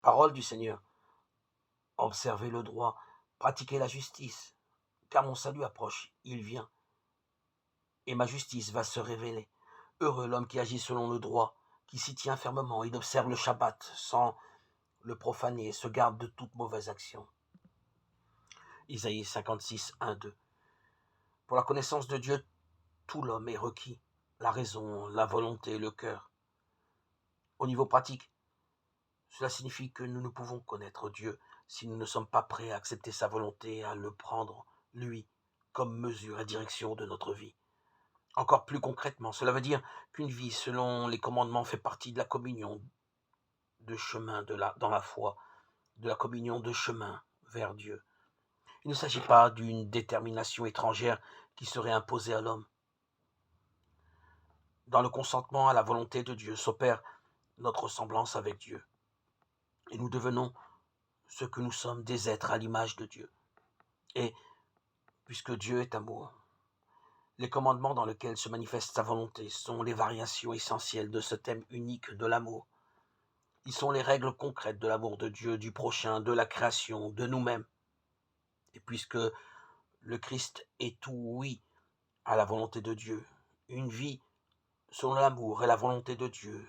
Parole du Seigneur. Observez le droit, pratiquez la justice, car mon salut approche, il vient, et ma justice va se révéler. Heureux l'homme qui agit selon le droit, qui s'y tient fermement, il observe le Shabbat sans le profaner, se garde de toute mauvaise action. Isaïe 56, 1, 2. Pour la connaissance de Dieu, tout l'homme est requis, la raison, la volonté, le cœur. Au niveau pratique, cela signifie que nous ne pouvons connaître Dieu si nous ne sommes pas prêts à accepter sa volonté, à le prendre, lui, comme mesure et direction de notre vie. Encore plus concrètement, cela veut dire qu'une vie selon les commandements fait partie de la communion de chemin dans la foi, de la communion de chemin vers Dieu. Il ne s'agit pas d'une détermination étrangère qui serait imposée à l'homme. Dans le consentement à la volonté de Dieu s'opère notre ressemblance avec Dieu. Et nous devenons ce que nous sommes, des êtres à l'image de Dieu. Et puisque Dieu est amour, les commandements dans lesquels se manifeste sa volonté sont les variations essentielles de ce thème unique de l'amour. Ils sont les règles concrètes de l'amour de Dieu, du prochain, de la création, de nous-mêmes. Et puisque le Christ est tout oui à la volonté de Dieu, une vie selon l'amour et la volonté de Dieu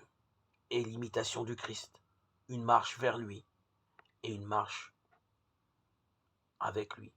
est l'imitation du Christ, une marche vers lui et une marche avec lui.